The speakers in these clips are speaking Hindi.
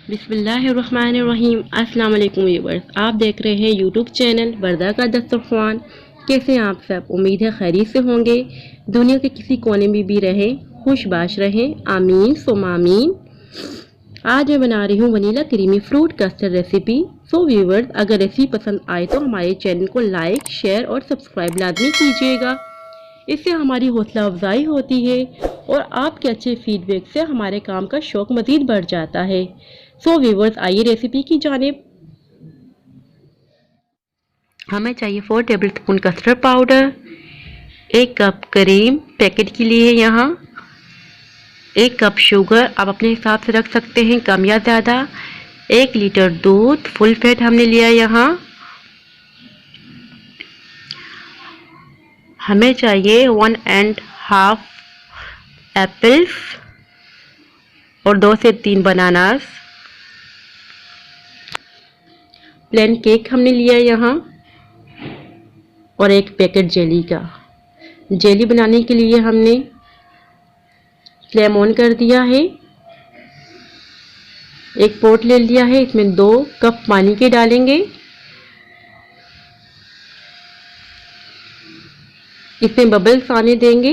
बिस्मिल्लाहिर्रहमानिर्रहीम। अस्सलाम वालेकुम व्यूअर्स, आप देख रहे हैं यूट्यूब चैनल बरदा का दस्तरखान। कैसे हैं आप सब? उम्मीद है खैरियत से होंगे। दुनिया के किसी कोने में भी रहें, खुशबाश रहें, आमीन सुम आमीन। आज मैं बना रही हूँ vanilla creamy fruit custard recipe. So viewers, अगर रेसिपी पसंद आए तो हमारे चैनल को लाइक, शेयर और सब्सक्राइब लाजमी कीजिएगा। इससे हमारी हौसला अफजाई होती है और आपके अच्छे फीडबैक से हमारे काम का शौक मज़ीद बढ़ जाता है। सो व्यूवर्स, आइए रेसिपी की जानिब। हमें चाहिए 4 table spoon custard powder, 1 cup cream packet के लिए यहाँ, 1 कप शुगर आप अपने हिसाब से रख सकते हैं, कम या ज़्यादा, 1 लीटर दूध फुल फैट हमने लिया यहाँ। हमें चाहिए 1.5 एप्पल्स और 2 से 3 बनानास। प्लेन केक हमने लिया यहाँ और 1 पैकेट जेली का। जेली बनाने के लिए हमने फ्लेम ऑन कर दिया है। एक पॉट ले लिया है, इसमें 2 कप पानी के डालेंगे। इसमें बबल्स आने देंगे।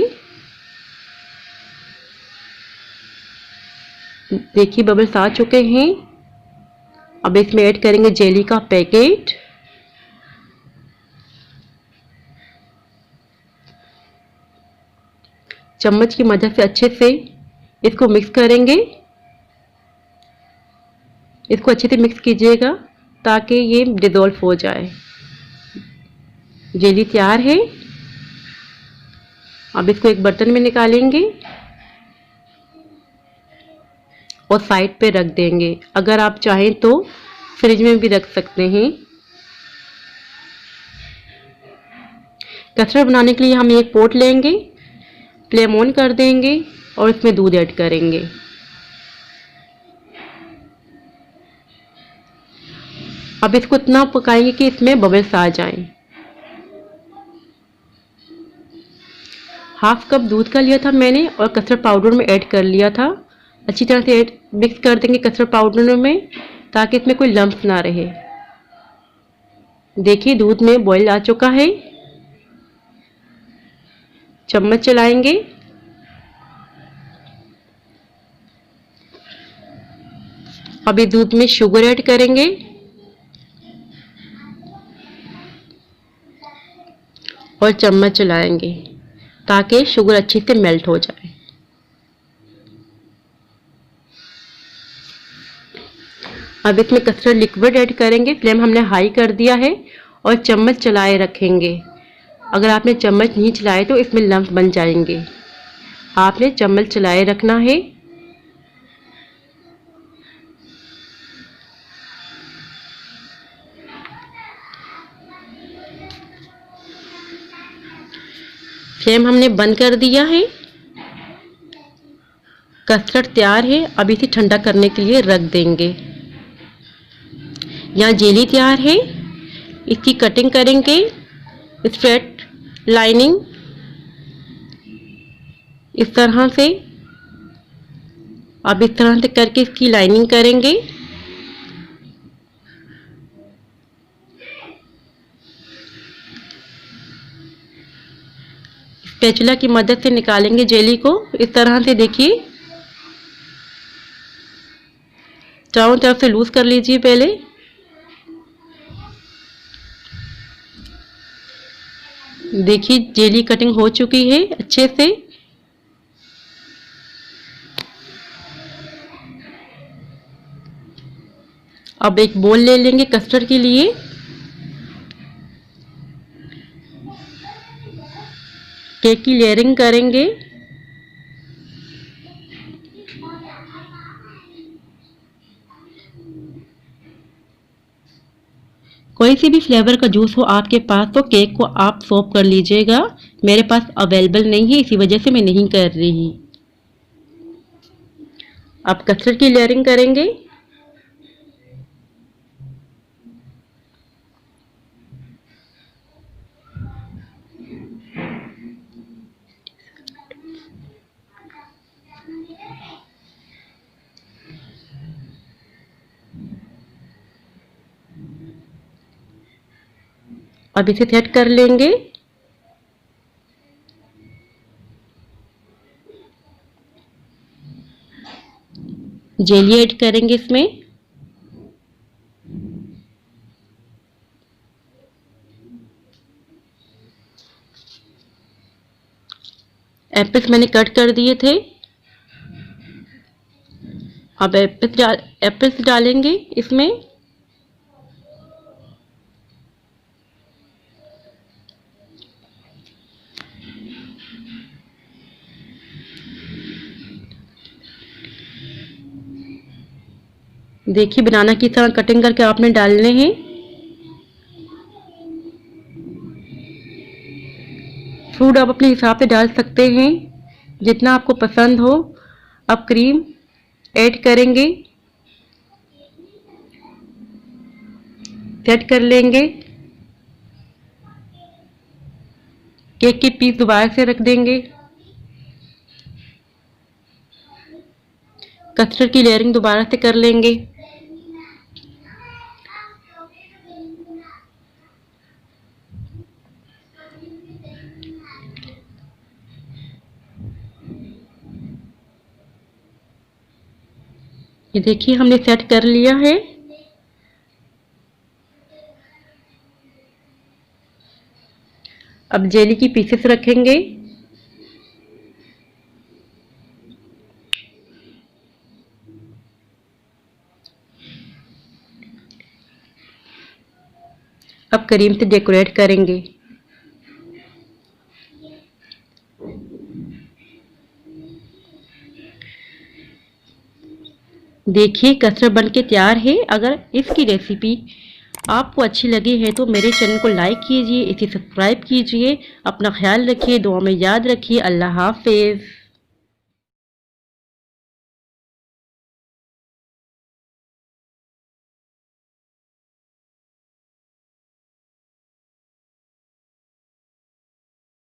देखिए बबल्स आ चुके हैं। अब इसमें ऐड करेंगे जेली का पैकेट। चम्मच की मदद से अच्छे से इसको मिक्स करेंगे। इसको अच्छे से मिक्स कीजिएगा ताकि ये डिज़ोल्व हो जाए। जेली तैयार है। अब इसको एक बर्तन में निकालेंगे और साइड पे रख देंगे। अगर आप चाहें तो फ्रिज में भी रख सकते हैं। कस्टर्ड बनाने के लिए हम एक पॉट लेंगे, फ्लेम ऑन कर देंगे और इसमें दूध ऐड करेंगे। अब इसको इतना पकाएंगे कि इसमें बबल्स आ जाएं। हाफ कप दूध का लिया था मैंने और कस्टर्ड पाउडर में ऐड कर लिया था। अच्छी तरह से मिक्स कर देंगे कस्टर्ड पाउडर में ताकि इसमें कोई लम्प ना रहे। देखिए दूध में बॉईल आ चुका है। चम्मच चलाएंगे। अभी दूध में शुगर ऐड करेंगे और चम्मच चलाएंगे ताकि शुगर अच्छे से मेल्ट हो जाए। अब इसमें कस्टर्ड लिक्विड ऐड करेंगे। फ्लेम हमने हाई कर दिया है और चम्मच चलाए रखेंगे। अगर आपने चम्मच नहीं चलाए तो इसमें लम्प बन जाएंगे। आपने चम्मच चलाए रखना है। फ्लेम हमने बंद कर दिया है। कस्टर्ड तैयार है। अब इसे ठंडा करने के लिए रख देंगे। यहाँ जेली तैयार है। इसकी कटिंग करेंगे स्ट्रेट लाइनिंग इस तरह से। अब इस तरह से करके इसकी लाइनिंग करेंगे। स्पैचुला की मदद से निकालेंगे जेली को इस तरह से। देखिए चारों तरफ से लूज कर लीजिए पहले। देखिए जेली कटिंग हो चुकी है अच्छे से। अब एक बोल ले लेंगे कस्टर्ड के लिए। केक की लेयरिंग करेंगे। कोई सी भी फ्लेवर का जूस हो आपके पास तो केक को आप सोप कर लीजिएगा। मेरे पास अवेलेबल नहीं है, इसी वजह से मैं नहीं कर रही। अब कस्टर्ड की लेयरिंग करेंगे। अब इसे सेट कर लेंगे। जेली ऐड करेंगे इसमें। एप्पल्स मैंने कट कर दिए थे। अब एप्पल्स डालेंगे इसमें। देखिए बनाना की तरह कटिंग करके आपने डालने हैं। फ्रूट आप अपने हिसाब से डाल सकते हैं जितना आपको पसंद हो। अब क्रीम ऐड करेंगे, सेट कर लेंगे। केक के पीस दोबारा से रख देंगे। कस्टर्ड की लेयरिंग दोबारा से कर लेंगे। ये देखिए हमने सेट कर लिया है। अब जेली की पीसेस रखेंगे। अब क्रीम से डेकोरेट करेंगे। देखिए कस्टर्ड बन के तैयार है। अगर इसकी रेसिपी आपको अच्छी लगी है तो मेरे चैनल को लाइक कीजिए, इसे सब्सक्राइब कीजिए। अपना ख्याल रखिए, दुआ में याद रखिए। अल्लाह हाफिज़।